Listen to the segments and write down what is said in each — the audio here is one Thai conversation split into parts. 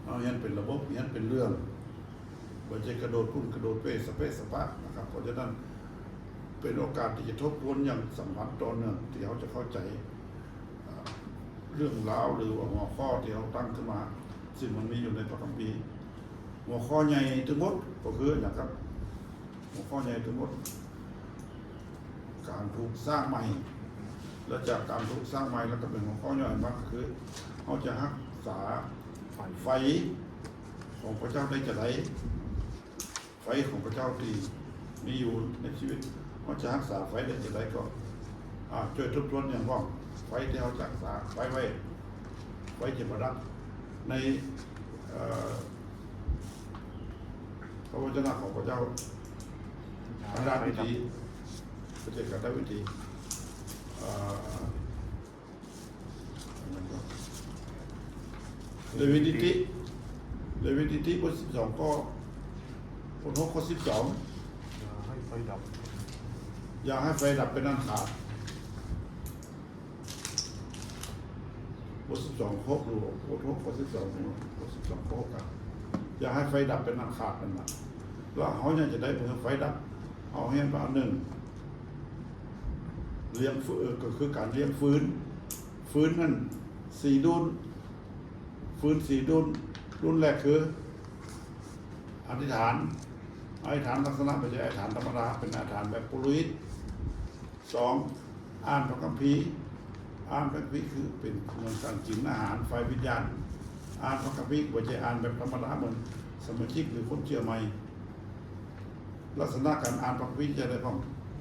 เอาเห็นเป็นระบบเห็นเป็นเรื่องบ่ใช่กระโดดพุ่นกระโดดเป้สเปสปะนะครับเพราะฉะนั้นเป็นโอกาสที่จะทบทวนอย่างสัมพันธ์ต่อเนื่องที่เขาจะเข้าใจเรื่องราวหรือว่าหัวข้อที่เราตั้งขึ้นมาซึ่งมันมีอยู่ในพระคัมภีร์หัวข้อใหญ่ทั้งหมดก็คืออย่างครับหัวข้อใหญ่ทั้งหมดการถูกสร้างใหม่และจากการถูกสร้างใหม่แล้วก็เป็นหัวข้อย่อยมากคือเขาจะรักษาไฟของพระเจ้าได้จะไหนไฟของพระเจ้าที่มีอยู่ในชีวิตเขาจะรักษาไฟได้จะไหนก็ช่วยทบทวนอย่างว่าไฟที่เขาจักษาไว้จะประดับในพระวจนะของพระเจ้าอาราวิธีประเจกับวิธีเลวินิติบท12ก็บท6ข้อ12ให้ไฟดับอย่าให้ไฟดับเป็นอันขาดบท12ข้อดูบท6ข้อ12บท12ข้อกันอย่าให้ไฟดับเป็นอันขาดนั่นนะแล้วเขาเนี่ยจะได้เพื่อไฟดับเอาให้มาหนึ่งเลี้ยงฟื้นก็คือการเลี้ยงฟื้นนั่น4 ดุลฟื้น4 ดุลรุ่นแรกคืออธิษฐานลักษณะไม่ใช่อธิษฐานธรรมดาเป็นอธิษฐานแบบปุริต2อ่านพระคัมภีร์คือเป็นเหมือนการกินอาหารไฟวิญญาณอ่านพระคัมภีร์ไม่ใช่อ่านแบบธรรมดาเหมือนสมาชิกหรือคนเชื่อใหม่ลักษณะการอ่านพระคัมภีร์จะได้พ้อง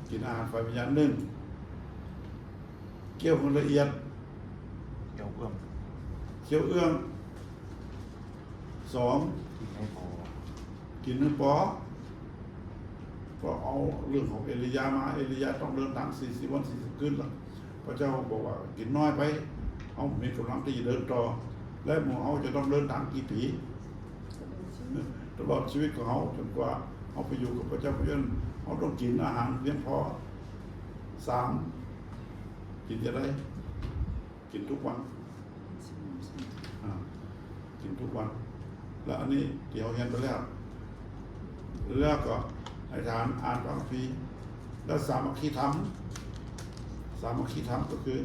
กินอาหารไฟวิญญาณ1เกี่ยวกับละเอียดเกี่ยวเอื้อง2กินให้พอเพราะเอาเรื่องของเอลียามาเอลียาต้องเดินทาง40 วัน 40 คืนแล้วพระเจ้าบอกว่ากินน้อยไปเอามีกำลังที่จะเดินต่อและหมู่เขาจะต้องเดินทางกี่ปีตลอดชีวิตของเขาจนกว่าเขาไปอยู่กับพระเจ้าพระเจ้าเขาต้องกินอาหารเพียงพอ3กินจะได้กินทุกวันกินทุกวันแล้วอันนี้เดี๋ยวเห็นไปแล้วก็อาจารย์อ่านพระคัมภีร์แล้วสามัคคีธรรมก็คือ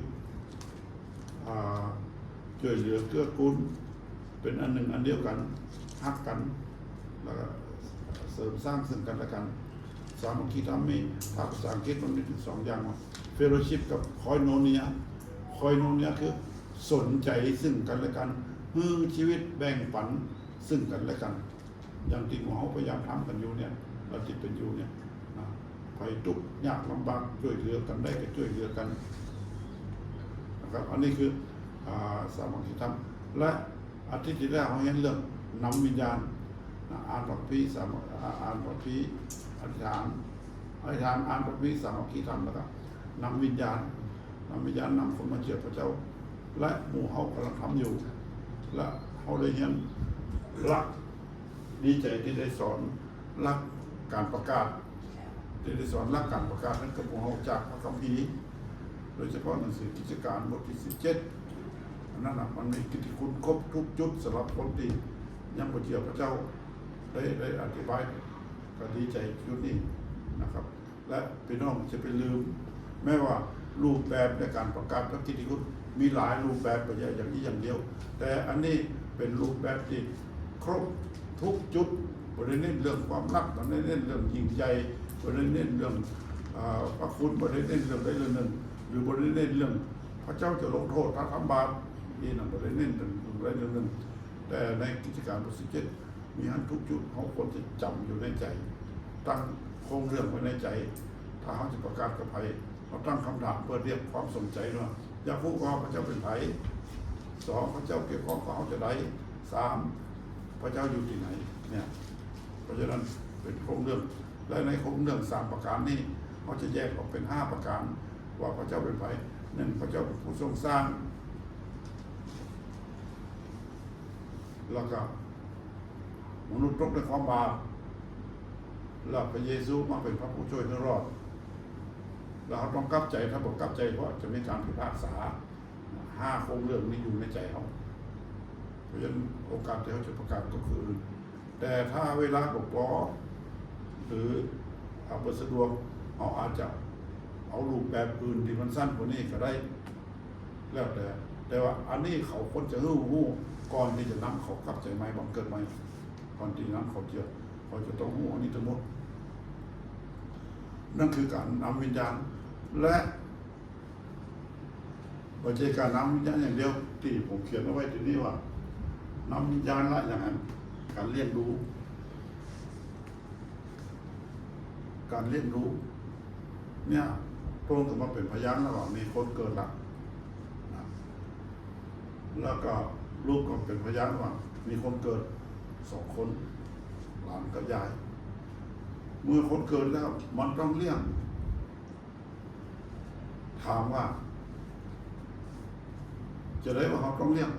ช่วยเหลือเกื้อกูลเป็นอันหนึ่งอันเดียวกันฮักกันแล้วก็เสริมสร้างซึ่งกันและกันสามัคคีธรรมมีภาษาอังกฤษมันมีถึง2 อย่างเฟโลชิพกับคอยโนเนียคือสนใจซึ่งกันและกันชีวิตแบ่งปันซึ่งกันและกันอย่างที่เราพยายามทำกันอยู่เนี่ยเราจิตเป็นอยู่เนี่ยภัยทุกข์ยากลำบากช่วยเหลือกันได้ก็ช่วยเหลือกันนะครับอันนี้คือสามัคคีธรรมและอาทิตย์ที่แล้วเราเห็นเรื่องนำวิญญาณอ่านพระคัมภีร์อ่านพระคัมภีร์อธิษฐานอ่านพระคัมภีร์สามัคคีธรรมแล้วก็นำวิญญาณนำคนมาเชื่อพระเจ้าและหมู่เขากำลังทำอยู่และเขาได้เห็นรักดีใจที่ได้สอนรักการประกาศที่ได้สอนรักการประกาศนั้นกับหมู่เขาจากพระคัมภีร์โดยเฉพาะหนังสือกิจการบทที่17นั่นนะมันมีกิตติคุณครบทุกจุดสำหรับคนที่ยังบ่เชื่อพระเจ้าได้อธิบายก็ดีใจชุดนี้นะครับและพี่น้องจะไปลืมแม้ว่ารูปแบบในการประกาศพระกิตติคุณมีหลายรูปแบบไปอย่างนี้อย่างเดียวแต่อันนี้เป็นรูปแบบที่ครบทุกจุดบ่ได้เน้นเรื่องความรักบ่ได้เน้นเรื่องยิ่งใหญ่บ่ได้เน้นเรื่องพระคุณบ่ได้เน้นเรื่องใดเรื่องหนึ่งหรือบ่ได้เน้นเรื่องพระเจ้าจะลงโทษถ้าทำบาปนี่นั่นบ่ได้เน้นเรื่องใดเรื่องหนึ่งแต่ในกิจการบท17มีอันทุกจุดเขาควรจะจำอยู่ในใจตั้งโครงเรื่องไว้ในใจถ้าเขาจะประกาศกับใครเขาตั้งคำถามเพื่อเรียกความสนใจว่าอยากรู้ว่าพระเจ้าเป็นไผ2พระเจ้าเกี่ยวข้องกับเขาจะได้3พระเจ้าอยู่ที่ไหนเนี่ยเพราะฉะนั้นเป็นโครงเรื่องและในโครงเรื่อง3ประการนี้เขาจะแยกออกเป็น5ประการว่าพระเจ้าเป็นไผ1พระเจ้าเป็นผู้ทรงสร้างแล้วก็มนุษย์ตกในความบาปแล้วพระเยซูมาเป็นพระผู้ช่วยให้รอดแล้วเขาต้องกลับใจถ้าบอกกลับใจเพราะจะมีการพิพากษา5โครงเรื่องนี้อยู่ในใจเขา เพราะฉะนั้นโอกาสที่เขาจะประกาศก็คือ แต่ถ้าเวลาบอกปอหรือเอาไปสะดวกเขาอาจจะเอารูปแบบอื่นที่มันสั้นกว่านี้ก็ได้แล้วแต่ว่าอันนี้เขาคนจะหู้ก่อนที่จะนำเขากลับใจไหมบังเกิดไหมก่อนที่นำเขาจะต้องหู้อันนี้ทั้งหมดนั่นคือการนำวิญญาณและไม่ใช่การนำวิญญาณอย่างเดียวที่ผมเขียนเอาไว้ที่นี่ว่านำวิญญาณละอย่างนั้นการเรียนรู้เนี่ยตรงถึงมาเป็นพยานระหว่างมีคนเกิดละนะแล้วก็ลูกก็เป็นพยานว่ามีคนเกิด2 คนหลานกับยายเมื่อคนเกิดแล้วมันต้องเลี้ยงถามว่าจะได้ว่าเขาต้องเลี้ยง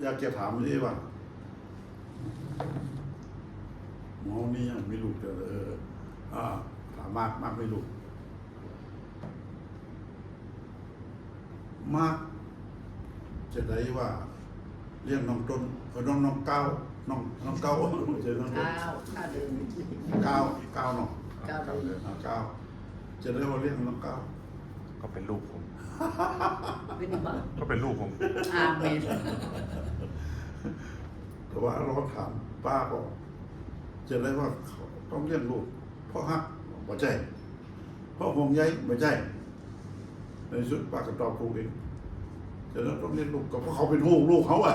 อยากจะถามนี่ว่าหมอนี่ยังไม่รู้แต่ถามมากไม่รู้มากจะได้ว่าเรียกน้องต้นน้องเก้าน้องเก้าไม่ใช่น้องต้น ข้าวเดิม เก้าเนาะ เก้าเดิม เก้าจะได้ว่าเรียกน้องเก้า ก็เป็นลูกผม เป็นบ้า ก็เป็นลูกผม อาเมน แต่ว่าเราถามป้าก็จะได้ว่าเขาต้องเลี้ยงลูกเพราะฮักบ่ใจเพราะห่วงใยบ่ใจในสุดป้าก็ตอบถูกเองจะได้ต้องเลี้ยงลูกก็เพราะเขาเป็นลูกเขาอ่ะ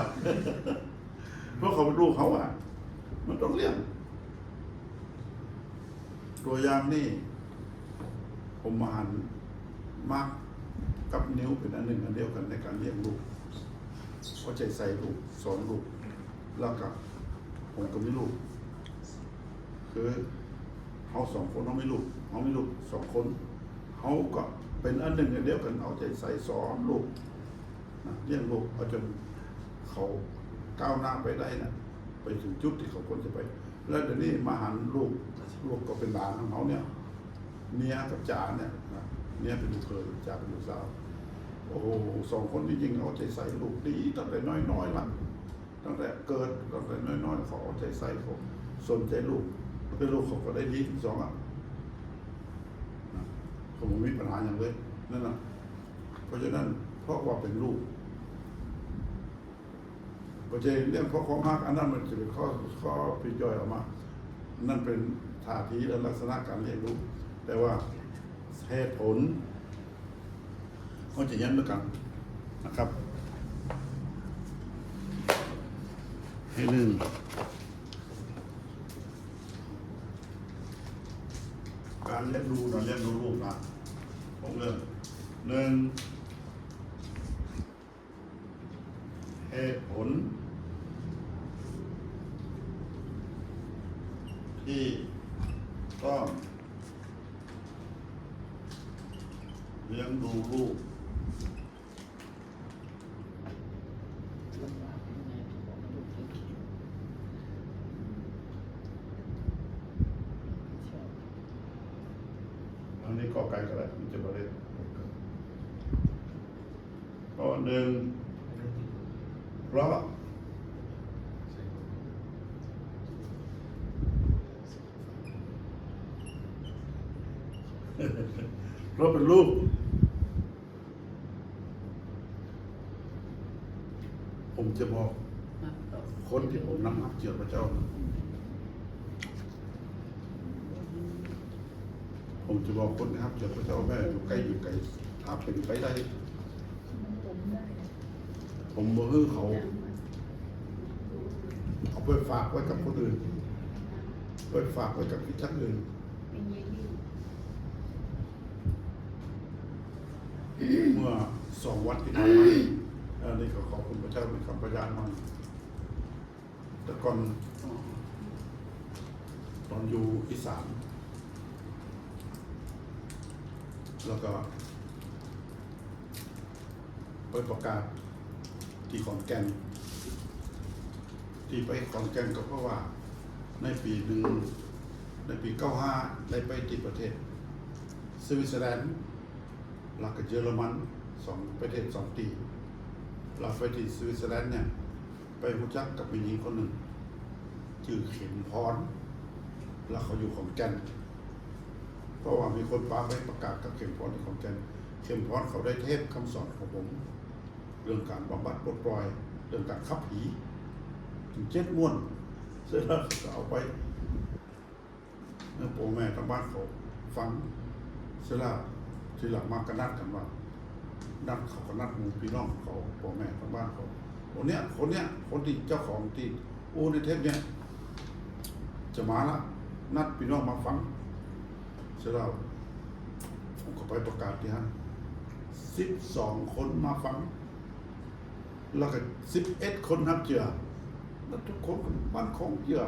เพราะเขาเป็นลูกเขาอ่ะมันต้องเลี้ยงตัวอย่างนี่ผมมาหันมากกับนิ้วเป็นอันหนึ่งอันเดียวกันในการเลี้ยงลูกเอาใจใส่ลูกสอนลูกแล้วก็ผมก็มีลูกคือเขา2 คนเขาไม่ลูก2 คนเขาก็เป็นอันหนึ่งอันเดียวกันเอาใจใส่สอนลูกนะเลี้ยงลูกเอาจนเขาก้าวหน้าไปได้นะไปถึงจุดที่เขาควรจะไปแล้วเดี๋ยวนี้มาหันลูกก็เป็นหลานของเขาเนี่ยเมียกับจ๋าเนี่ยนะเมียเป็นลูกเคยจ๋าเป็นลูกสาวโอ้โห2 คนที่จริงเอาใจใส่ลูกดีตั้งแต่น้อยๆละตั้งแต่เกิดตั้งแต่น้อยๆเขาเอาใจใส่เขาสนใจลูกเป็นลูกเขาก็ได้ดีทั้ง2 อ่ะนะเขาไม่มีปัญหาอย่างเลยนั่นนะเพราะฉะนั้นเพราะว่าเป็นลูกประเด็นเรื่องของฮักอันนั้นมันจะเป็นข้อพิจารณาออกมานั่นเป็นท่าทีและลักษณะการเรียนรู้แต่ว่าเหตุผลก็จะยันเหมือนกันนะครับให้หนึ่งการเรียนรู้เราเรียนรู้ลูกนะผมเริ่ม1เหตุผลที่ต้องเลี้ยงดูลูกอันนี้ก็ไกลก็ได้มันจะบริเวณก็1เพราะเป็นลูกผมจะบอกคนที่ผมนำหักเจียวพระเจ้าผมจะบอกคนที่หักเจียวพระเจ้าแม่อยู่ไกลถ้าเป็นไปได้ผมบอกให้เขาเอาไปฝากไว้กับคนอื่นไปฝากไว้กับที่ท่านอื่นเมื่อ2 วันที่ผ่านมาอันนี้ก็ขอบคุณพระเจ้าเป็นคำพยานมาแต่ก่อนตอนอยู่อีสานแล้วก็ไปประกาศที่ขอนแก่นที่ไปขอนแก่นก็เพราะว่าในปี95ได้ไปที่ประเทศเซ วิตเซอร์แลนด์แล้วก็เยอรมันสองประเทศสองปีเราไปที่สวิตเซอร์แลนด์เนี่ยไปรู้จักกับผู้หญิงคนหนึ่งชื่อเข็มพรแล้วเขาอยู่ขอนแก่นเพราะว่ามีคนปาไปประกาศกับเข็มพรที่ขอนแก่นเข็มพรเขาได้เทปคำสอนของผมเรื่องการบำบัดปลดปล่อยเรื่องการขับผีถึง7 ม้วนเสร็จแล้วก็เอาไปพ่อแม่ทางบ้านเขาฟังเสร็จแล้วทีหลังมากันนัดกันว่านัดเขาก็นัดหมู่พี่น้องเขาพ่อแม่ทางบ้านเขาคนที่เจ้าของที่ในเทปเนี่ยจะมาละนัดพี่น้องมาฟังเสร็จแล้วผมก็ไปประกาศที่ฮะ12 คนมาฟังแล้วก็11 คนนับเจือแล้วทุกคนมันคงเจือ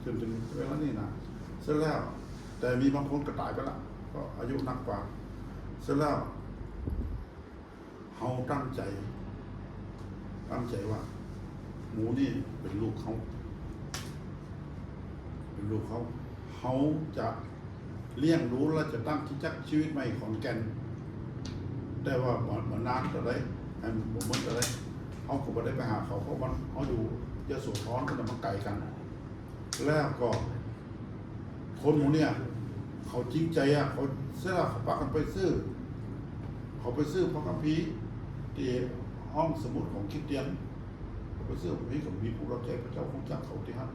จนถึงเวลานี้นะเสร็จแล้วแต่มีบางคนก็ตายไปละก็อายุนักกว่าเสร็จแล้วเขาตั้งใจว่าหมูนี่เป็นลูกเขาเขาจะเลี้ยงดูและจะตั้งที่จักชีวิตใหม่ของแกนแต่ว่าเหมือนนานแต่ไรเหมือนแต่ไรเขาก็ไม่ได้ไปหาเขาเพราะมันเขาอยู่ยโสธรก็จะมาไกลกันแล้วก็คนหมูเนี่ยเขาจริงใจเขาเสื้อเขาปักกันไปซื้อพระคัมภีร์ที่ห้องสมุดของคริสเตียนเขาไปซื้อพระคัมภีร์กับมีผู้รับใช้พระเจ้าของจักรเขาที่ฮัท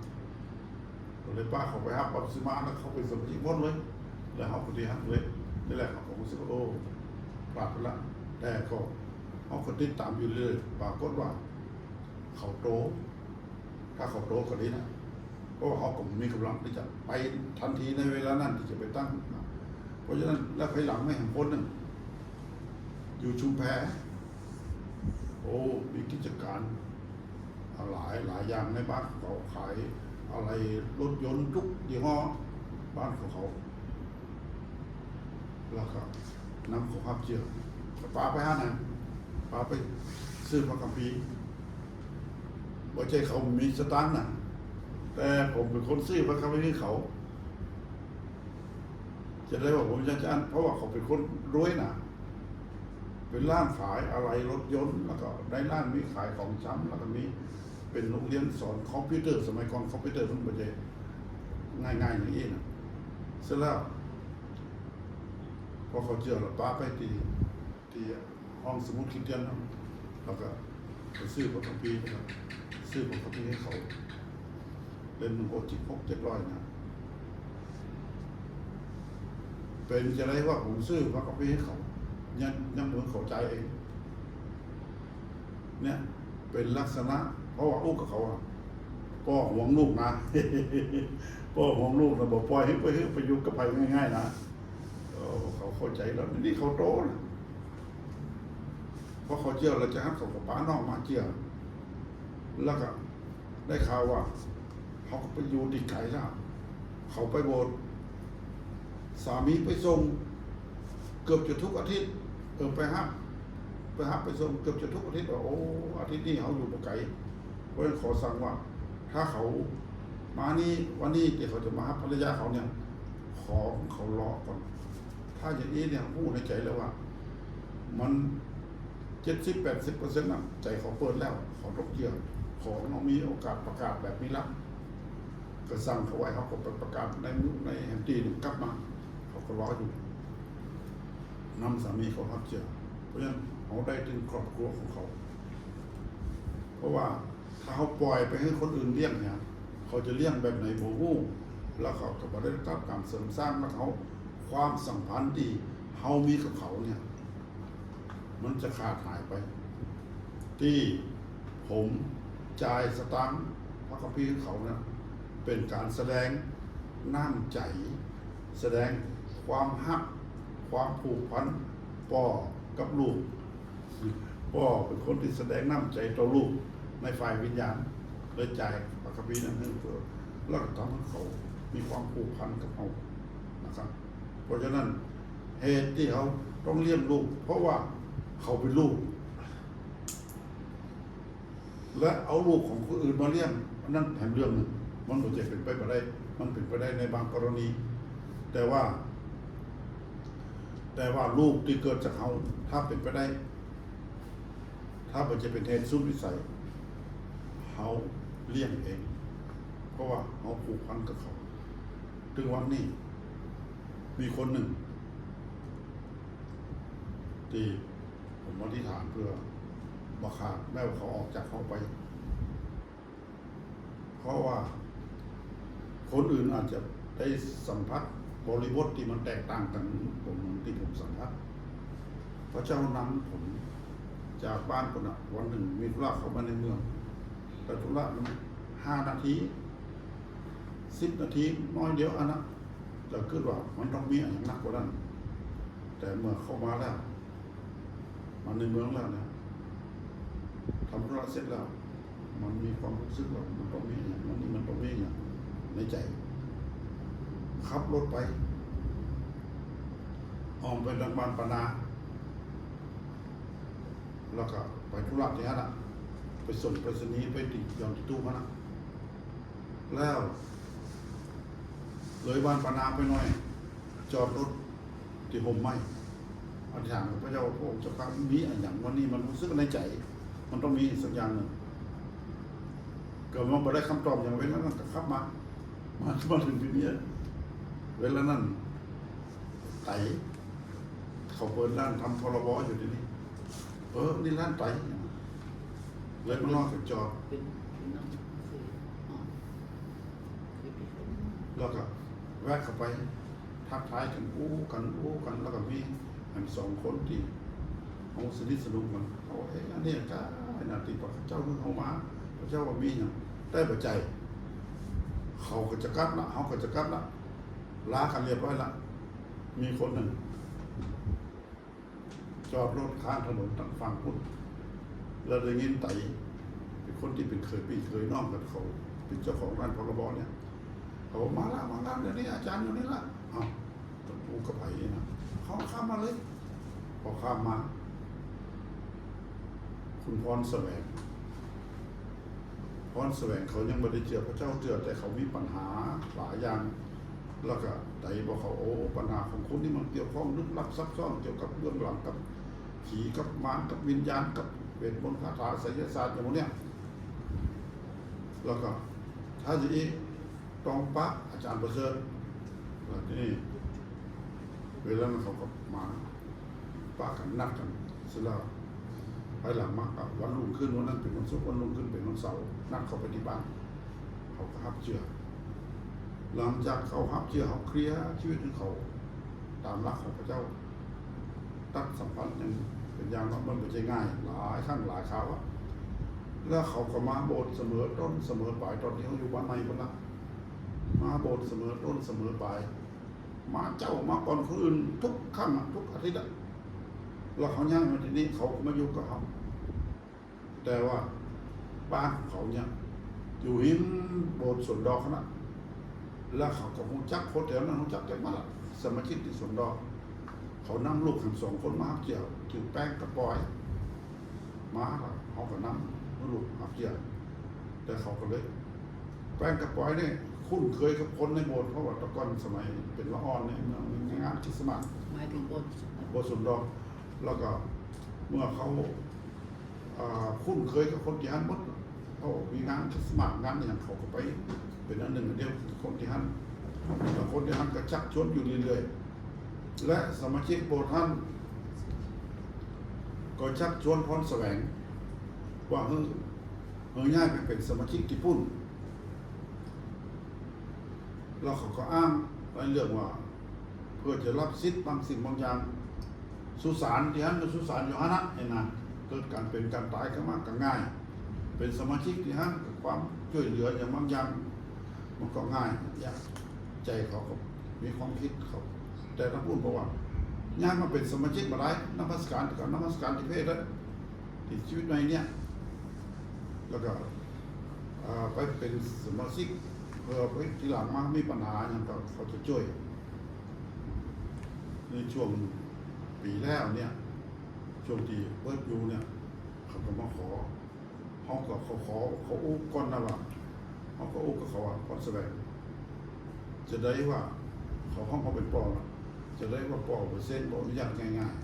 เลยป้าเขาไปฮับบัพติศมาแล้วเขาไปสมจิตวัดเลยแล้วเขาก็ที่ฮัทเลยนี่แหละเขารู้สึกว่าโอ้พลาดไปละแต่ก็เขาก็ติดตามอยู่เลยปรากฏว่าเขาโตถ้าเขาโตกว่านี้นะเพราะเขาก็มีกำลังที่จะไปทันทีในเวลานั้นที่จะไปตั้งเพราะฉะนั้นแล้วภายหลังไม่เห็นพ้นหนึ่งอยู่ชุมแพมีกิจการหลายอย่างในบ้านเขาขายอะไรรถยนต์ทุกยี่ห้อบ้านของเขาแล้วก็นำของภาพเจียวป้าไปหานั่นป้าไปซื้อพระคัมภีร์ว่าใจเขามีสตางค์น่ะแต่ผมเป็นคนซื้อพระคัมภีร์ให้เขาจะได้ว่าผมจะอ่านเพราะว่าเขาเป็นคนรวยน่ะเป็นร้านขายอะไรรถยนต์แล้วก็ในร้านมีขายของช้ำแล้วก็มีเป็นโรงเรียนสอนคอมพิวเตอร์สมัยก่อนคอมพิวเตอร์มันไม่ใช่ง่ายอย่างนี้นะเสร็จแล้วพอเขาเจอแล้วป้าไปที่ห้องสมุดคริสเตียนแล้วก็ไปซื้อพระคัมภีร์นะครับซื้อพระคัมภีร์ให้เขาเล่น600-700นะเป็นจะได้ว่าผมซื้อพระคัมภีร์ให้เขายังเหมือนเขาใจเองเนี่ยเป็นลักษณะเพราะว่ากับเขาพ่อห่วงลูกนะพ่อห่วงลูกนะบอกปล่อยให้ไปอยู่กับใครง่ายๆนะเขาเข้าใจแล้วนี่เขาโตนะเพราะเขาเชื่อเราจะให้เขากับป้าน้องมาเชื่อแล้วก็ได้ข่าวว่าเขาก็ไปอยู่ติดไก่แล้วเขาไปโบสถ์สามีไปส่งเกือบจะทุกอาทิตย์ไปฮับไปส่งเกือบจะทุกอาทิตย์ว่าอาทิตย์นี้เขาอยู่บ่ไกลเพราะฉะนั้นขอสั่งว่าถ้าเขามานี่วันนี้ที่เขาจะมาฮับภรรยาเขาเนี่ยขอเขารอก่อนถ้าอย่างนี้เนี่ยพูดในใจแล้วว่ามัน70-80%น่ะใจเขาเปิดแล้วเขาต้องเกี่ยวของเขามีโอกาสประกาศแบบนี้ละก็สั่งเขาไว้เขาก็ประกาศในแฮมตีหนึ่งกลับมาเขาก็รออยู่นำสามีเขารับเชื่อเพราะฉะนั้นเขาได้ถึงครอบครัวของเขาเพราะว่าถ้าเขาปล่อยไปให้คนอื่นเลี้ยงเนี่ยเขาจะเลี้ยงแบบไหนโบวูแล้วเขาก็ไม่ได้รับการเสริมสร้างแล้วเขาความสัมพันธ์ที่เขามีกับเขาเนี่ยมันจะขาดหายไปที่ผมจ่ายสตางค์พระคัมภีร์เขาเนี่ยเป็นการแสดงน้ำใจแสดงความฮักความผูกพันพ่อกับลูกพ่อเป็นคนที่แสดงน้ำใจต่อลูกในฝ่ายวิญญาณเลยจ่ายพระคัมภีร์นั้นให้เพื่อแล้วก็ทำให้เขามีความผูกพันกับเขานะครับเพราะฉะนั้นเหตุที่เขาต้องเลี้ยงลูกเพราะว่าเขาเป็นลูกและเอาลูกของคนอื่นมาเลี้ยงนั่นแห่งเรื่องหนึ่งมันไม่ใช่เป็นไปได้มันเป็นไปได้ในบางกรณีแต่ว่า แต่ว่าลูกที่เกิดจากเขาถ้าเป็นไปได้ ถ้ามันจะเป็นเหตุสุดวิสัยเขาเลี้ยงเอง เพราะว่าเขาผูกพันกับเขาถึงวันนี้มีคนหนึ่งที่ผมอธิษฐานเพื่อบัขาดแม่เขาออกจากเขาไป เพราะว่าคนอื่นอาจจะได้สัมผัสบริบทที่มันแตกต่างกันผมที่ผมสัมผัสพระเจ้านำผมจากบ้านคนวันหนึ่งมีธุระเข้ามาในเมืองแต่ธุระมัน5 นาที 10 นาทีน้อยเดียวอันนั้นจะคิดว่ามันต้องมีอย่างนักกว่านั้นแต่เมื่อเข้ามาแล้วมาในเมืองแล้วเนี่ยทำธุระเสร็จแล้วมันมีความรู้สึกว่ามันต้องมีอย่างนั้นนี่มันต้องมีอย่างในใจขับรถไปออกไปดังบานปนาแล้วก็ไปธุระที่นั่นไปส่งไปรษณีย์ไปติดยอมที่ตู้เขานะแล้วเลยบ้านปนาไปหน่อยจอดรถที่ห่มไม้อธิษฐานกับพระเจ้าพระองค์เจ้าข้ามีอย่างวันนี้มันรู้สึกในใจมันต้องมีสักอย่างหนึ่งเกิดมาไปได้คำตอบอย่างเวลานั้นก็ขับมาถึงที่นี้เวลานั้นไต่เขาเปิดร้านทำพรบอยู่ที่นี่นี่ร้านไต่เลยมานอนกับจอด เป็นน้ำคืออ๋อคือเป็น แล้วก็แวะเข้าไปทักทายกันกันแล้วก็มีอัน2 คนที่เขาสนิทสนมกันเขาอันนี้ก็เป็นอาติพระเจ้าเขามาพระเจ้าว่ามีอย่างได้ปัจจัยเขาก็จะกลับละเขาก็จะกลับละลากันเรียบร้อยละมีคนหนึ่งจอดรถข้างถนนทางฝั่งพุทธแล้วได้ยินไต่เป็นคนที่เป็นเคยพี่เคยน้องกับเขาเป็นเจ้าของร้านพรบเนี่ยเขาบอกมาแล้วเดี๋ยวนี้อาจารย์อยู่นี่ละกูกับไผ่นะเขาข้ามมาเลยพอข้ามมาคุณพรแสวงเขายังไม่ได้เจอพระเจ้าเจอแต่เขามีปัญหาหลายอย่างแล้วก็ไต่บอกเขาปัญหาของคนที่มันเกี่ยวข้องลึกลับซับซ้อนเกี่ยวกับเรื่องหลังกับผีกับมารกับวิญญาณกับเวทมนต์คาถาไสยศาสตร์อย่างพวกเนี้ยแล้วก็ถ้าจะอีกต้องปะอาจารย์ประเสริฐแล้วที่นี่เวลานั้นเขาก็มาปะกันนัดกันเสร็จแล้วภายหลังมากวันรุ่งขึ้นวันนั้นเป็นวันศุกร์วันรุ่งขึ้นเป็นวันเสาร์นัดเขาไปที่บ้านเขาก็รับเชื่อหลังจากเขารับเชื่อเขาเคลียร์ชีวิตของเขาตามหลักของพระเจ้าตัดสัมพันธ์ยังเป็นอย่างนั้นมันไม่ใช่ง่ายหลายครั้งหลายคราวแล้วเขาก็มาโบสถ์เสมอต้นเสมอปลายตอนที่เขาอยู่บ้านในคนละมาโบสถ์เสมอต้นเสมอปลายมาเจ้ามาก่อนคนอื่นทุกครั้งทุกอาทิตย์แล้วเขาย่างมาที่นี่เขามาอยู่กับเขาแต่ว่าบ้านของเขาเนี่ยอยู่หินโบสถ์สวนดอกนะแล้วเขาก็รู้จักคนแถวนั้นรู้จักแต่มาละสมาชิกที่สวนดอกเขานั่งลูกทั้ง2 คนมาหักเกี่ยวถือแป้งกระปอยมาละเขาก็นั่งลูกหักเกี่ยวแต่เขาก็เลยแป้งกระปอยเนี่ยคุ้นเคยกับคนในโบสถ์เพราะว่าตะก่อนสมัยเป็นละอ่อนเนี่ยมีงานคริสต์มาส หมายถึงบท โบสถ์สวนดอกแล้วก็เมื่อเขาคุ้นเคยกับคนที่ฮันหมดเขามีงานคริสต์มาสงานอย่างเขาก็ไปเป็นอันหนึ่งอันเดียวคนที่ฮันแล้วคนที่ฮันก็ชักชวนอยู่เรื่อยๆและสมาชิกโบสถ์ท่านก็ชักชวนพรแสวงว่าเฮ้ยง่ายไปเป็นสมาชิกที่ปุ่นแล้วเขาก็อ้างในเรื่องว่าเพื่อจะรับสิทธิ์บางสิ่งบางอย่างสุสานที่ฮันเป็นสุสานอยู่ฮันนะเห็นนะเกิดการเป็นการตายก็มากก็ง่าย เป็นสมาชิกที่ฮันกับความช่วยเหลืออย่างบางอย่างมันก็ง่ายยากใจเขาก็มีความคิดเขาแต่ถ้าพูดบอกว่าย่างมาเป็นสมาชิกมาได้นมัสการกับนมัสการที่เพศแล้วที่ชีวิตในเนี้ยแล้วก็ไปเป็นสมาชิกเพื่อไปทีหลังมามีปัญหาอย่างก็เขาจะช่วยในช่วงปีแล้วเนี่ยช่วงที่เปิดอยู่เนี่ยเขาก็มาขอเขาอู้ก่อนนะว่าเขาก็อู้กับเขาว่าพรแสวงจะได้ว่าเขาห้องเขาเป็นปอ จะได้ว่าปอเปอร์เซ็นต์บอกอนุญาตง่าย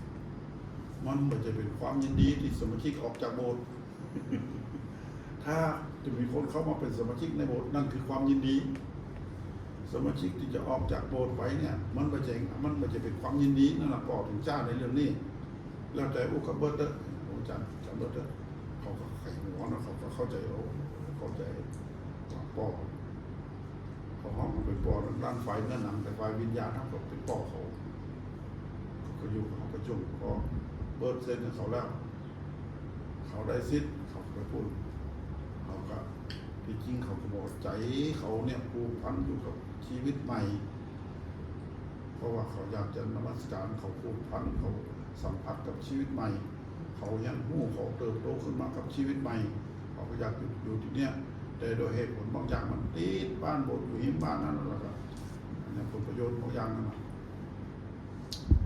ๆมันจะเป็นความยินดีที่สมาชิกออกจากโบสถ์ ถ้าจะมีคนเข้ามาเป็นสมาชิกในโบสถ์นั่นคือความยินดี สมาชิกที่จะออกจากโบสถ์ไปเนี่ยมันไม่ใช่เป็นความยินดีนั่นแหละปอถึงจ้าในเรื่องนี้ แล้วแต่อุกเบิร์ตอาจารย์เบิร์ตเขาก็ไขหัวนะเขาก็เข้าใจเราเข้าใจว่าปอเขาห้องมันเป็นปอด้านไฟนั่นหนังแต่ไฟวิญญาณทั้งหมดเป็นปอเขาก็อยู่เขาประชุมพอเบิร์ตเซ็นเขาแล้วเขาได้ซิดเขาไปพูดเขาก็ที่จริงเขาก็บอกใจเขาเนี่ยผูกพันอยู่กับชีวิตใหม่เพราะว่าเขาอยากจะนมัสการเขาผูกพันเขาสัมผัสกับชีวิตใหม่เขายังหู้เขาเติบโตขึ้นมากับชีวิตใหม่เขาก็อยากอยู่ที่เนี้ยแต่โดยเหตุผลบางอย่างมันติดบ้านบทอยู่หิมบ้านนั่นแหละครับอันนี้ผลประโยชน์บางอย่างนั่นแหละ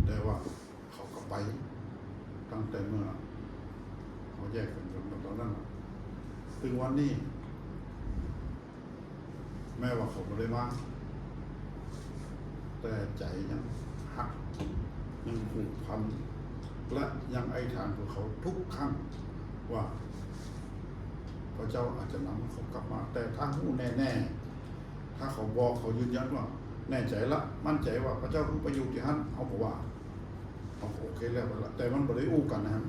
แต่ว่าเขาก็ไปตั้งแต่เมื่อเขาแยกกันตอนนั้นถึงวันนี้แม้ว่าเขาไม่ได้มาแต่ใจยังหักยังผูกพันและยังไอ้ทานของเขาทุกครั้งว่าพระเจ้าอาจจะนำเขากลับมา แต่ถ้าหู้แน่ๆถ้าเขาบอกเขายืนยันว่าแน่ใจละมั่นใจว่าพระเจ้ารู้ประโยชน์ที่ท่านเอาบอกว่าเอาโอเคแล้วละแต่มันไม่ได้อู้กันนะครับ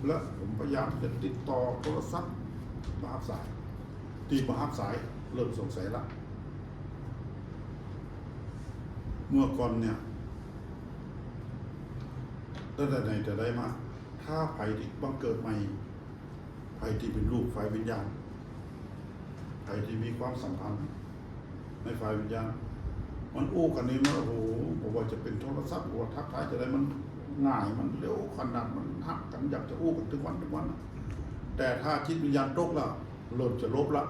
และผมพยายามจะติดต่อโทรศัพท์มาฮับสายที่มาฮับสายเริ่มสงสัยละเมื่อก่อนเนี่ยตั้งแต่ไหนแต่ได้มาถ้าภัยที่บังเกิดใหม่ภัยที่เป็นรูปไฟวิญญาณภัยที่มีความสัมพันธ์ในไฟวิญญาณมันอู้กันนี่มันโอ้โหบอกว่าจะเป็นโทรศัพท์ว่าทักทายจะได้มันง่ายมันเร็วขนาดมันหักกันอยากจะอู้กันทุกวันแต่ถ้าจิตวิญญาณตกละเริ่มจะลบละ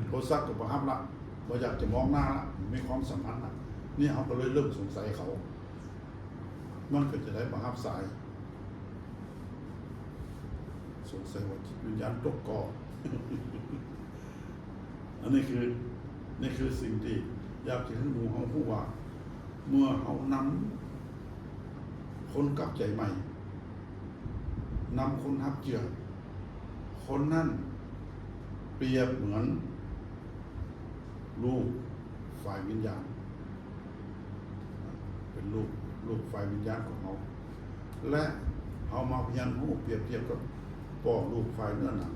โทรศัพท์กับประหับละว่าอยากจะมองหน้าละมีความสัมพันธ์ละนี่เขาก็เลยเริ่มสงสัยเขามันก็จะได้ประหับสายสงสัยว่าจิตวิญญาณตกก่อ อันนี้คือสิ่งที่อยากจะให้หมู่เขาพูดว่าเมื่อเขานำคนกลับใจใหม่นำคนฮับเจือคนนั่นเปรียบเหมือนลูกฝ่ายวิญญาณเป็นลูกฝ่ายวิญญาณของเขาและเขามาพยัญหูเปรียบเทียบกับป่อลูกฝ่ายเนื้อหนัง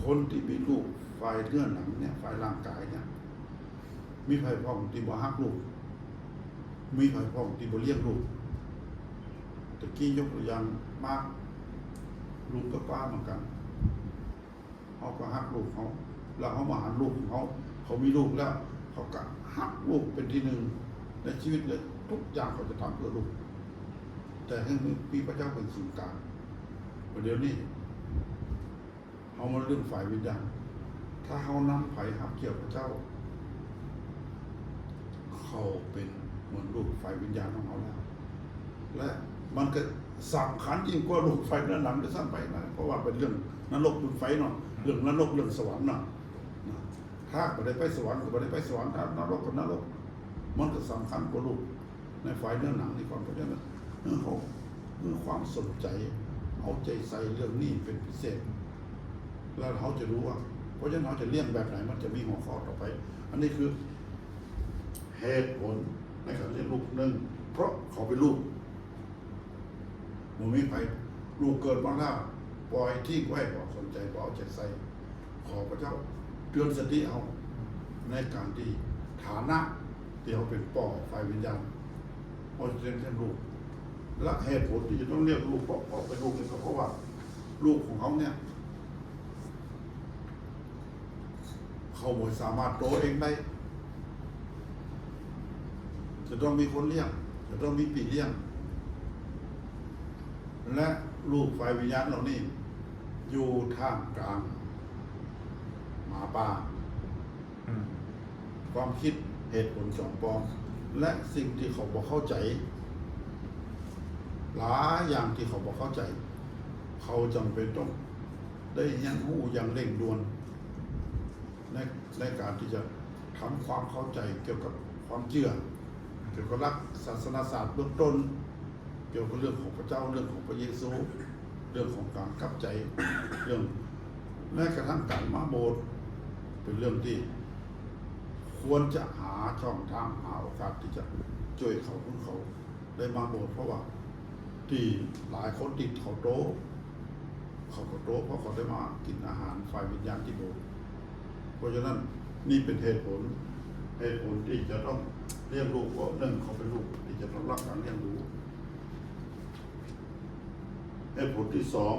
คนที่มีลูกฝ่ายเนื้อหนังเนี่ยฝ่ายร่างกายเนี่ยมีไผ่พ่องที่บ่ฮักลูกมีไผ่พ่องที่บ่เลี้ยงลูกตะกี้ยกตัวอย่างมากลูกกับป้าเหมือนกันเขาก็ฮักลูกเขาแล้วเขามาหาลูกของเขามีลูกแล้วเขาก็ฮักลูกเป็นที่หนึ่งในชีวิตเลยทุกอย่างเขาจะทำเพื่อลูกแต่ให้มีพระเจ้าเป็นศูนย์กลางเดี๋ยวนี้เขามาเรื่องฝ่ายวิญญาณถ้าเขานำไผ่ฮักเกี่ยวพระเจ้าเขาเป็นเหมือนลูกฝ่ายวิญญาณของเขาแล้วและมันก็สำคัญยิ่งกว่าลูกไฟนั่นหลังจะสร้างไปนะเพราะว่าเป็นเรื่องนรกบนไฟเนาะเรื่องนรกเรื่องสวรรค์เนาะถ้าไม่ได้ไปสวรรค์ก็ไม่ได้ไปสวรรค์ถ้านรกกับนรกมันก็สำคัญกว่าลูกในไฟเนื้อหนังนี่ก่อนเพราะฉะนั้นเรื่องเขาเรื่องความสนใจเอาใจใส่เรื่องนี้เป็นพิเศษแล้วเขาจะรู้ว่าเพราะฉะนั้นเขาจะเลี่ยงแบบไหนมันจะมีหัวข้อต่อไปอันนี้คือเหตุผลในการเลี้ยงลูกหนึ่งเพราะเขาเป็นลูกมันไม่ไปลูกเกิดมาแล้วปล่อยที่ไว้บอกสนใจบอกเอาใจใส่ขอพระเจ้าเตือนสติเอาในการที่ฐานะที่เขาเป็นป่อฝ่ายวิญญาณพอจะเลี้ยงลูกและเหตุผลที่จะต้องเรียกลูกเพราะเป็นลูกเนี่ยเพราะว่าลูกของเขาเนี่ยเขาไม่สามารถโตเองได้จะต้องมีคนเลี้ยงจะต้องมีปีเลี้ยงและลูกฝ่ายวิญญาณเหล่านี้อยู่ท่ามกลางหมาป่าความคิดเหตุผลสองปองและสิ่งที่เขาบอกเข้าใจหลายอย่างที่เขาบอกเข้าใจเขาจำเป็นต้องได้เรียนรู้อย่างเร่งด่วนในการที่จะทำความเข้าใจเกี่ยวกับความเชื่อ เกี่ยวกับหลักศาสนาศาสตร์เบื้องต้นเกี่ยวกับเรื่องของพระเจ้าเรื่องของพระเยซูเรื่องของการกลับใจเรื่องแม้กระทั่งการมาโบสถ์เป็นเรื่องที่ควรจะหาช่องทางหาโอกาสที่จะช่วยเขาคนเขาได้มาโบสถ์เพราะว่าที่หลายคนติดเขาโตะเขาก็โตะเพราะเขาได้มากินอาหารฝ่ายวิญญาณที่โบสถ์เพราะฉะนั้นนี่เป็นเหตุผลที่จะต้องเลี้ยงลูกว่าหนึ่งเขาเป็นลูกที่จะต้องรับการเลี้ยงดูเหตุผลที่สอง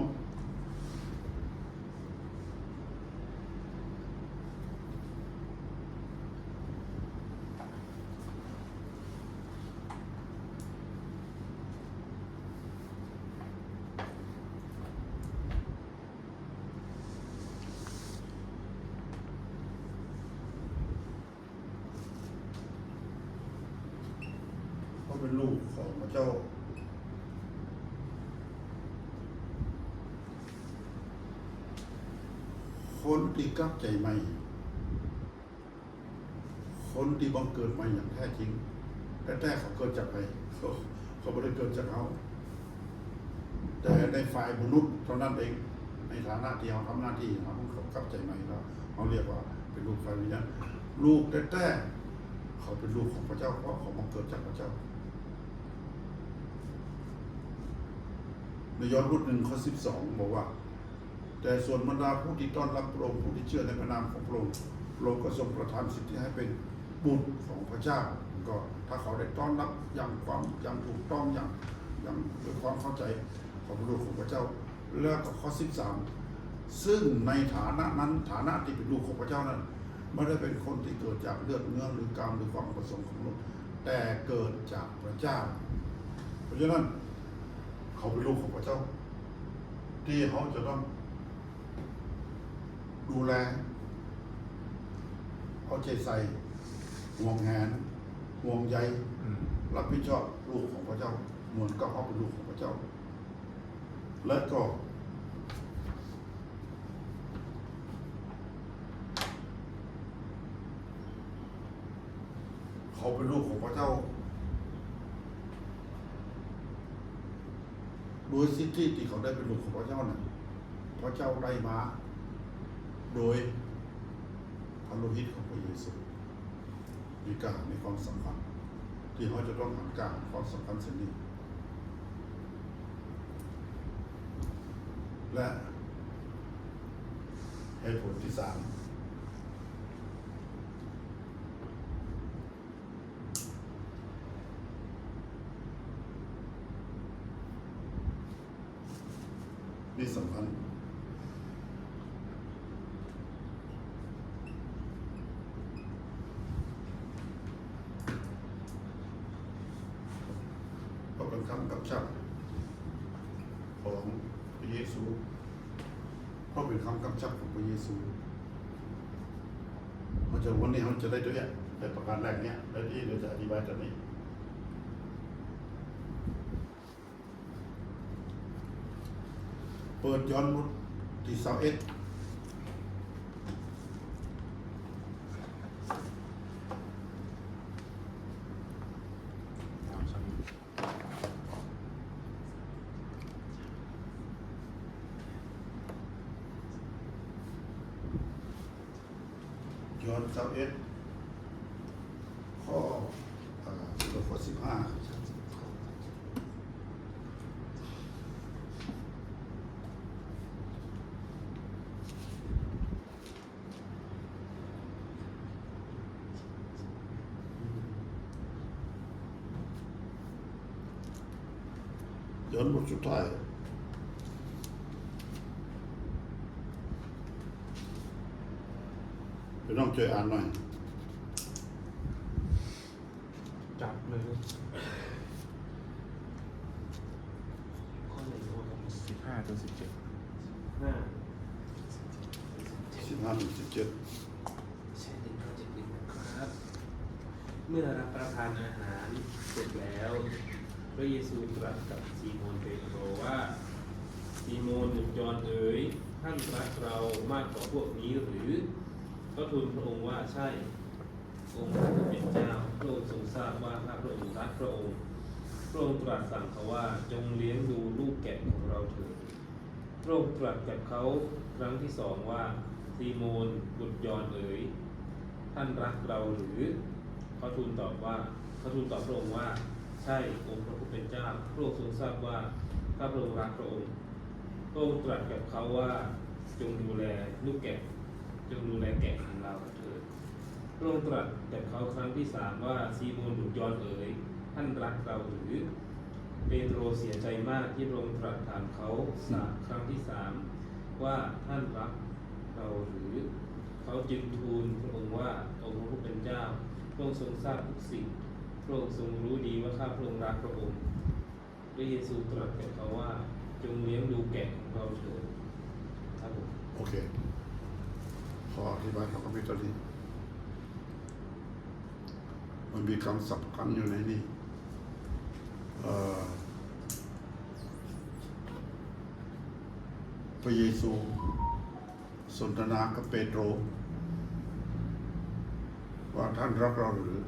เขาเป็นลูกของพระเจ้าคนที่กลับใจใหม่คนที่บังเกิดใหม่อย่างแท้จริงแต่เขาเกิดจากใครเขาไม่ได้เกิดจากเขาแต่ในฝ่ายมนุษย์เท่านั้นเองในฐานะที่เขาทำหน้าที่เขากลับใจใหม่แล้วเขาเรียกว่าเป็นลูกฝ่ายวิญญาณลูกแต่เขาเป็นลูกของพระเจ้าเพราะเขาบังเกิดจากพระเจ้าในยอห์นบท 1 ข้อ 12บอกว่าแต่ส่วนบรรดาผู้ที่ต้อนรับพระองค์ผู้ที่เชื่อในพระนามของพระองค์พระองค์ก็ทรงประทานสิทธิให้เป็นบุตรของพระเจ้าก็ถ้าเขาได้ต้อนรับอย่างถูกต้องอย่างด้วยความเข้าใจของบุตรของพระเจ้าแล้วก็ข้อ 13ซึ่งในฐานะนั้นฐานะที่เป็นลูกของพระเจ้านั้นไม่ได้เป็นคนที่เกิดจากเลือดเนื้อหรือกามหรือความประสงค์ของมนุษย์แต่เกิดจากพระเจ้าเพราะฉะนั้นเขาเป็นลูกของพระเจ้าที่เขาจะต้องดูแลเอาใจใส่ห่วงแหนห่วงใยรับผิดชอบลูกของพระเจ้าเหมือนกับเขาเป็นลูกของพระเจ้าและก็เขาเป็นลูกของพระเจ้าโดยสิทธิที่เขาได้เป็นลูกของพระเจ้านั้นพระเจ้าได้มาโดยพระโลหิตของพระเยซูมีความสำคัญที่เขาจะต้องหันกลางความสำคัญเช่นนี้และเหตุผลที่สามนี่สำคัญเพราะเป็นคำกำชับของพระเยซูเพราะเป็นคำกำชับของพระเยซูเราจะวันนี้เราจะได้ตัวอย่างในประการแรกเนี่ยแล้วที่เราจะอธิบายตอนนี้เปิดย้อนบทที่21ย้อน21ข้อ15ย้อนบทสุดท้ายพี่น้องช่วยอ่านหน่อย จับเลย ข้อไหนโน้ตครับ 15 จน 17 5 15 ถึง 17 ใช้ในโปรเจกต์นี้นะครับ เมื่อรับประทานอาหารเสร็จแล้วพระเยซูตรัสกับซีโมนเปโตรว่าซีโมนยอห์นเอ๋ยท่านรักเรามากกว่าพวกนี้หรือก็ทูลพระองค์ว่าใช่ องค์พระผู้เป็นเจ้าพระองค์ทรงทราบว่าข้าพระองค์รักพระองค์พระองค์ตรัสสั่งเขาว่าจงเลี้ยงดูลูกแกะของเราเถิดพระองค์ตรัสกับเขาครั้งที่สองว่าซีโมนบุตรยอนเอ๋ยท่านรักเราหรือเขาทูลตอบพระองค์ว่าใช่องค์พระผู้เป็นเจ้าพระองค์ทรงทราบว่าข้าพระองค์รักพระองค์พระองค์ตรัสกับเขาว่าจงดูแลลูกแกะจงดูแลแกะของเราเถิดพระองค์ตรัสกับเขาครั้งที่สามว่าซีโมนบุตรยอนเอ๋ยท่านรักเราหรือเปโตรเสียใจมากที่พระองค์ตรัสถามเขาครั้งที่สามว่าท่านรักเราหรือเขาจึงทูลพระองค์ว่าองค์พระผู้เป็นเจ้าพระองค์ทรงทราบทุกสิ่งพระองค์ทรงรู้ดีว่าข้าพระองค์รักพระองค์พระเยซูตรัสกับเขาว่าจงเลี้ยงดูแกะของเราเถิดครับผม โอเคขออธิบายคำพิจารณามันมีคำสำคัญอยู่ในนี้พระเยซูสนทนากับเปโตรว่าท่านรักเราหรือ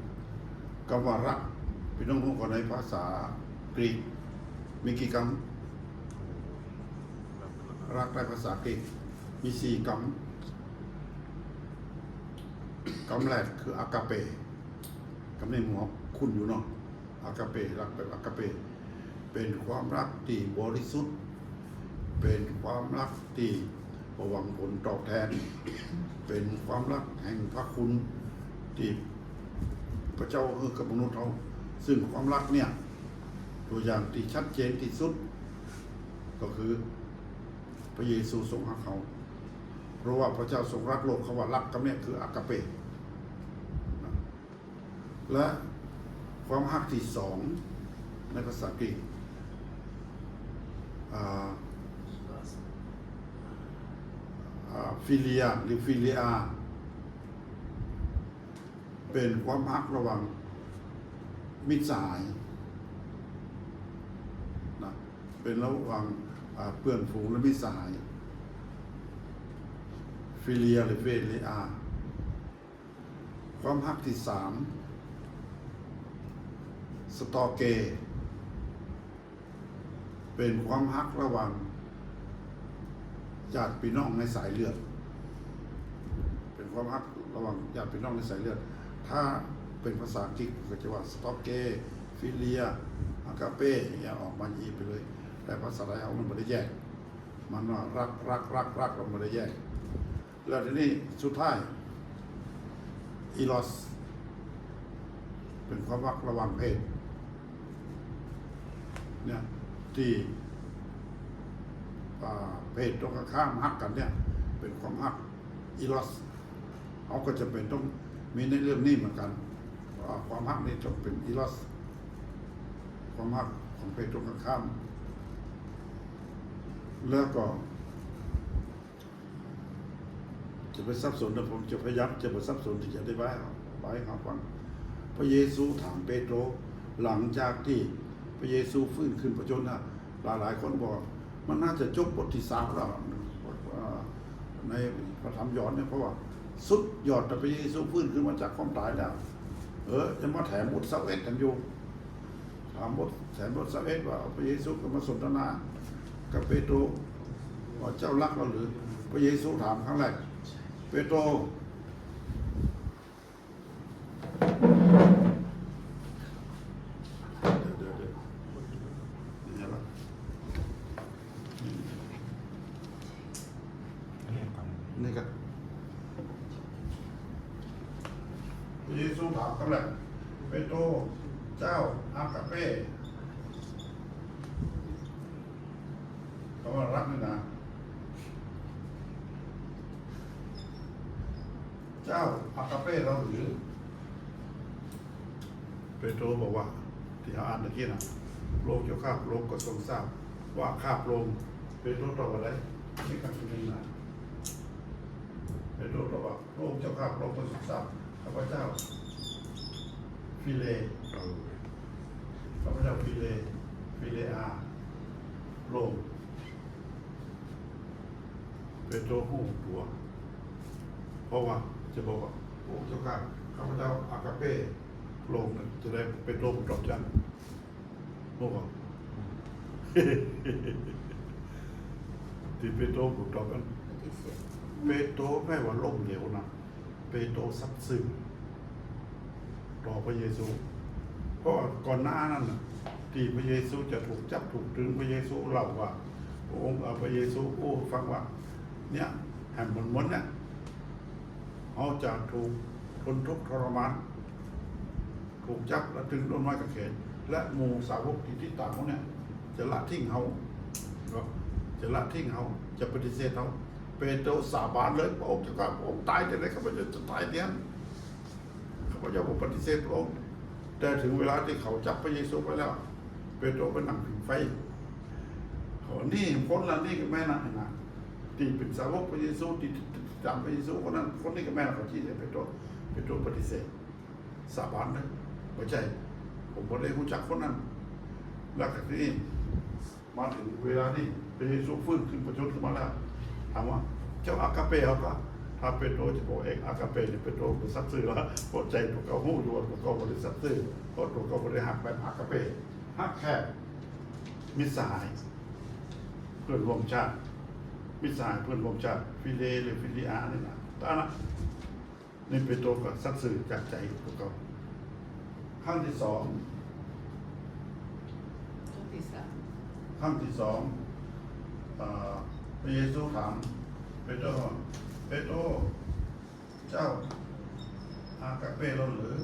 คำว่ารักพี่น้องรู้ก่อนในภาษากรีกมีกี่คำรักในภาษากรีกมี4 คำแรกคืออากาเปคำนี้หมอคุณอยู่เนาะอากาเปรักแบบอากาเปเป็นความรักที่บริสุทธิ์เป็นความรักที่หวังผลตอบแทนเป็นความรักแห่งพระคุณที่พระเจ้าให้กับมนุษย์เราซึ่งความรักเนี่ยตัวอย่างที่ชัดเจนที่สุดก็คือพระเยซูทรงรักเขาเพราะว่าพระเจ้าทรงรักโลกเขาว่ารักกับเนี่ยคืออากาเปและความรักที่สองในภาษากรีกฟิเลียหรือฟิเลียเป็นความรักระหว่างมิตรสหายนะเป็นระหว่างเพื่อนฝูงและมิตรสหายฟิเลียหรือเฟเลียความรักที่สามสตอเกเป็นความรักระหว่างญาติพี่น้องในสายเลือดเป็นความรักระหว่างญาติพี่น้องในสายเลือดถ้าเป็นภาษาอังกฤษก็จะว่าสตอเกฟิเลียอากาเป้อย่างออกมาอีไปเลยแต่ภาษาไทยเอามันไม่ได้แยกมันว่ารักเราไม่ได้แยกแล้วทีนี้สุดท้ายอีลอสเป็นความรักระหว่างเพศเนี่ยที่เพศตรงข้ามฮักกันเนี่ยเป็นความฮักอีลอสเขาก็จะเป็นต้องมีในเรื่องนี้เหมือนกันความฮักนี่จะเป็นอีลอสความฮักของเพศตรงข้ามแล้วก็จะไปสับสนนะผมจะพยายามจะไปสับสนที่จะได้ไว้เขาฟังพระเยซูถามเปโตรหลังจากที่พระเยซูฟื้นขึ้นพระชนม์นะหลายคนบอกมันน่าจะจบบทที่3แล้วในพระธรรมย้อนเนี่ยเพราะว่าสุดยอดแต่พระเยซูฟื้นขึ้นมาจากความตายแล้วจะมาแถมบท21กันอยู่ถามแถมบท21ว่าพระเยซูก็มาสนทนากับเปโตรว่าเจ้ารักเราหรือพระเยซูถามครั้งแรกเปโตรนี่ครับพระเยซูถามครั้งแรกเปโตรเจ้าอากาเป้เขาว่ารักนี่นะเจ้าอากาเป้เราหรือเปโตรบอกว่าที่เขาอ่านเมื่อกี้นะโลกเจ้าข้าโลกก็ทรงทราบว่าข้าพระองค์เปโตรตอบว่าอะไรนี่กันคือนะเปโตรตอบว่าโลกเจ้าข้าโลกก็ทรงทราบข้าพเจ้าฟิเลข้าพเจ้าฟิเลอาโลกเปโตรหูตัวเพราะว่าจะบอกว่าโอ้เจ้าข้า ข้าพเจ้าอากาเป้โลงจะได้เป็นโลงจบจันโอ้โห ที่เปโตรบุกตอบกัน ปฏิเสธ เปโตรไม่ว่าล่มเหลวนะเปโตรซับซึ้งต่อพระเยซูเพราะก่อนหน้านั้นน่ะที่พระเยซูจะถูกจับถูกตรึงพระเยซูเล่าว่าพระองค์พระเยซูโอ้ฟังว่าเนี่ยแห่งมนเนี่ยเขาจะถูกทนทุกข์ทรมานถูกจับและตรึงต้นไม้กางเขนและหมู่สาวกที่ติดตามเขาเนี่ยจะละทิ้งเขาจะละทิ้งเขาจะปฏิเสธเขาเปโตรสาบานเลยพระองค์จะกลับพระองค์ตายจะได้ข้าพเจ้าจะตายเนี่ยข้าพเจ้าผมปฏิเสธพระองค์แต่ถึงเวลาที่เขาจับพระเยซูไปแล้วเปโตรไปนั่งผิงไฟเขานี่คนละนี่ก็แม่นะนะที่เป็นสาวกพระเยซูที่ตามพระเยซูคนนั้นคนนี้ก็แม่เขาที่เปโตรปฏิเสธสาบานเลยไม่ใช่ผมไม่ได้รู้จักคนนั้นหลังจากนี้มาถึงเวลานี้พระเยซูฟื้นขึ้นประชดขึ้นมาแล้วถามว่าเจ้าอากาเป้เขาก็ถ้าเปโตรจะบอกเองอากาเป้เนี่ยเปโตรเป็นซับซึ้งแล้วเพราะใจตัวเขาหู้ด้วยตัวเขาบริสัทธิ์เพราะตัวเขาบริหักแบบอากาเป้หักแค่มิตรสหายเพื่อนร่วมชาติมิตรสหายเพื่อนร่วมชาติฟิเลหรือฟิลิอาเนี่ยนะตานะนี่เปโตรก็ซับซึ้งจากใจตัวเขาครั้งที่สอง ข้อที่สาม ครั้งที่สองพระเยซูถามเปโตรว่าเปโตรเจ้าอากาเป้เราหรือ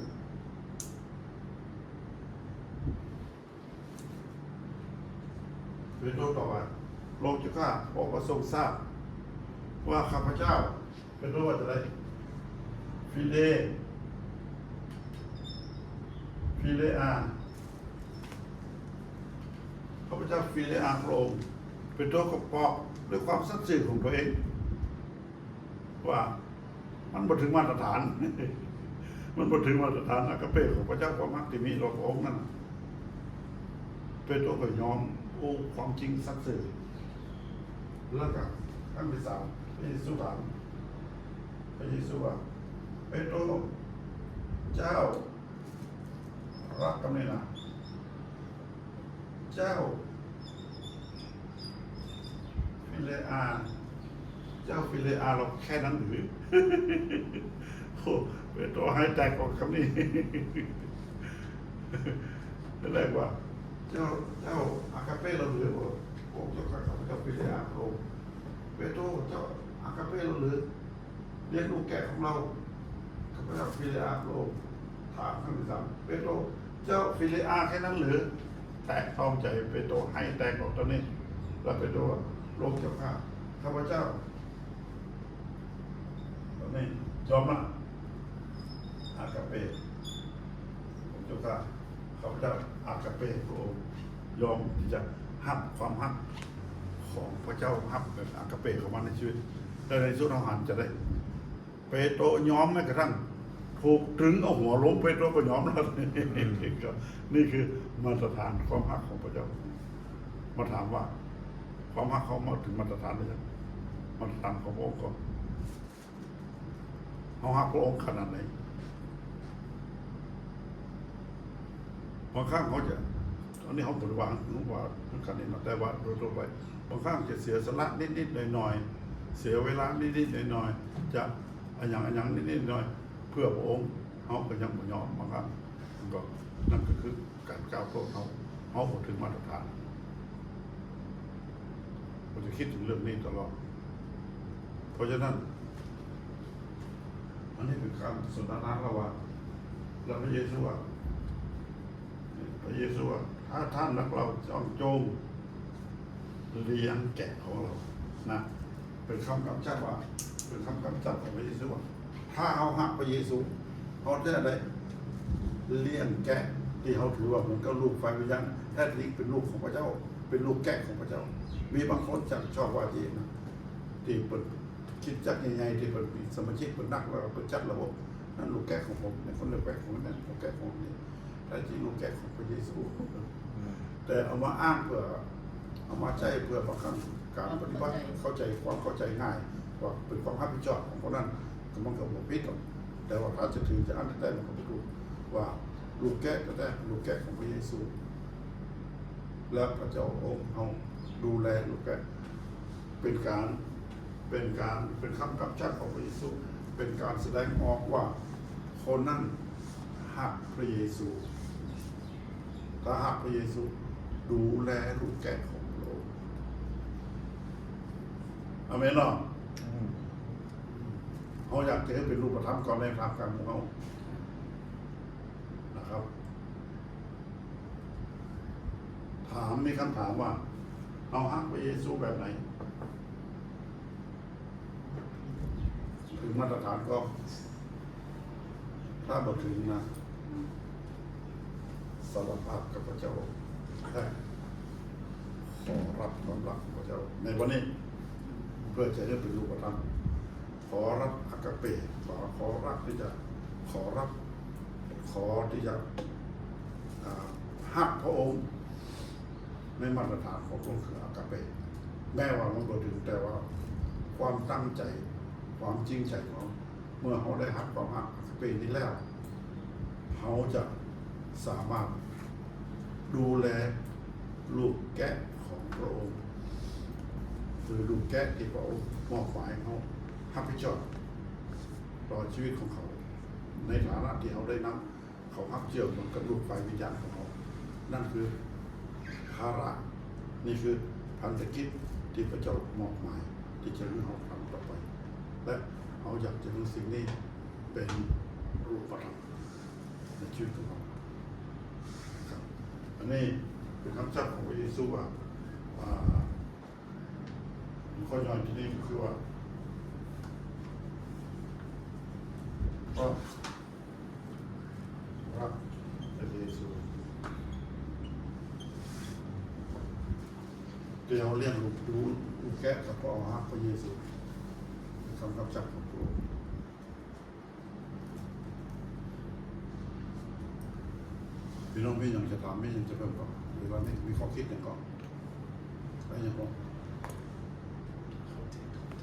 เปโตรตอบว่าโลกจะข้าบอกว่าทรงทราบว่าข้าพเจ้าเปโตรว่าจะได้ฟิเลอาข้าพเจ้าฟิเลอาพระองค์เปโตรก็บอกด้วยความสัตย์ซื่อของตัวเองว่ามันบ่ถึงมาตรฐาน มันบ่ถึงมาตรฐานอากาเป้ของพระเจ้าความรักที่มีต่อพระองค์นั่นเปโตรก็ยอมโอ้ความจริงสัตย์ซื่อแล้วก็ครั้งที่สามพระเยซูถามพระเยซูว่าเปโตรเจ้ารักกันไหมนะเจ้าฟิเลอาเราแค่นั้นหรือ โอ้เปโตรให้แตกกว่าคำนี้ นั่นแรกว่าเจ้าอากาเป้เราหรือโอ้เจ้าข้าพเจ้าฟิเลอาโรเปโตรเจ้าอากาเป้เราหรือเรียกลูกแกะของเราข้าพเจ้าฟิเลอาโรถามครั้งที่สามเปโตรเจ้าฟิเลอาแค่นั้นหรือแตกท้องใจเปโตรให้แตกออกตอนนี้แล้วเปโตรโลกเจ้าข้าพเจ้าตอนนี้ยอมละอากาเป้เจ้าข้าพเจ้าอากาเป้พระองค์ยอมที่จะหักความหักของพระเจ้าหักแบบอากาเป้ของมันในชีวิตแต่ในสุดเราหันจะได้เปโตรยอมแม้กระทั่งถูกตรึงเอาหัวล้มเปโตรก็ยอมแล้ว นี่คือมาตรฐานความหักของพระเจ้ามาถามว่าความหักเขามาถึงมาตรฐานหรือยังมาตรฐานของพระองค์ก็เขาหักพระองค์ขนาดไหนบางครั้งเขาจะอันนี้เขาบริวารรู้ว่าขนาดนี้แต่ว่าโดยทั่วไปบางครั้งจะเสียสละนิดๆหน่อยๆเสียเวลานิดๆหน่อยๆจะอันยังนิดๆหน่อยเพื่อพระองค์เขาก็ยังไม่ยอมบางครั้งก็นั่นก็คือการก้าวโทษเขาถึงมาตรฐานผมจะคิดถึงเรื่องนี้ตลอดเพราะฉะนั้นอันนี้เป็นคำสนทนาระหว่างเราพระเยซูว่าถ้าท่านรักเราจ้องจงเลี้ยงแกะของเรานะเป็นคำกำชับว่าเป็นคำกำชับของพระเยซูว่าถ้าเอาหักพระเยซูเขาจะได้เลี้ยงแกะที่เขาถือว่ามันก็ลูกไฟวิญญาณแท้จริงเป็นลูกของพระเจ้าเป็นลูกแกะของพระเจ้ามีบางคนจะชอบว่าที่นะที่เปิดคิดจัดยังไงที่เปิดมีสมาชิกเปิดนักว่าเปิดจัดระบบนั่นลูกแกะของผมเนี่ยคนเลือกแกะของนั่นลูกแกะของนี่แต่จริงลูกแกะของพระเยซูแต่เอามาอ้างเพื่อเอามาใช้เพื่อประกันการปฏิบัติเข้าใจความเข้าใจง่ายว่าเป็นความรับผิดชอบของคนนั้นก็มันก็บอกผิดหรอกแต่ แต่ว่าถ้าจะถือจะอันแต่เราก็ไปดูว่าลูกแกะก็ได้ลูกแกะของพระเยซูแล้วพระเจ้าองค์เอาดูแลลูกแกะเป็นคำกำชับของพระเยซูเป็นการแสดงออกว่าคนนั้นหักพระเยซูถ้าหักพระเยซูดูแลลูกแกะของพระองค์อาเมนเนาะเขาอยากจะให้เป็นรูปธรรมก่อนในทางการของเขานะครับมีคำถามว่าเราหักพระเยซูแบบไหนถึงมาตรฐานก็ถ้าบ่ถึงนะสารภาพกับพระเจ้าได้ขอรับความรักของพระเจ้าในวันนี้เพื่อจะให้เป็นรูปธรรมขอรับอากาเปขอรับที่จะขอที่จะหักพระองค์ในมาตรฐานของพระองค์คืออากาเปแม้ว่ามันบ่ถึงแต่ว่าความตั้งใจความจริงใจของเมื่อเขาได้หักความหักอากาเปนี้แล้วเขาจะสามารถดูแลลูกแกะของพระองค์คือลูกแกะที่พระองค์มอบหมายเขารับผิดชอบต่อชีวิตของเขาในฐานะที่เขาได้นำเขาหักเชื่อมมันกับลูกฝ่ายวิญญาณของเขานั่นคือภาระนี่คือพันธกิจที่พระเจ้ามอบหมายที่จะให้เขาทำต่อไปและเขาอยากจะรู้สิ่งนี้เป็นรูปธรรมในชีวิตของเขาครับอันนี้เป็นคำสั่งของพระเยซูว่าข้อย่อยที่นี่ก็คือว่าก็รักพระเยซูที่เราเรียกลูกแกะกับพ่อฮักพระเยซูเป็นคำสั่งของพระองค์พี่น้องไม่ยังจะถามไม่ยังจะเพิ่มก่อนหรือว่าไม่มีข้อคิดอย่างก่อนอะไรอย่างก่อน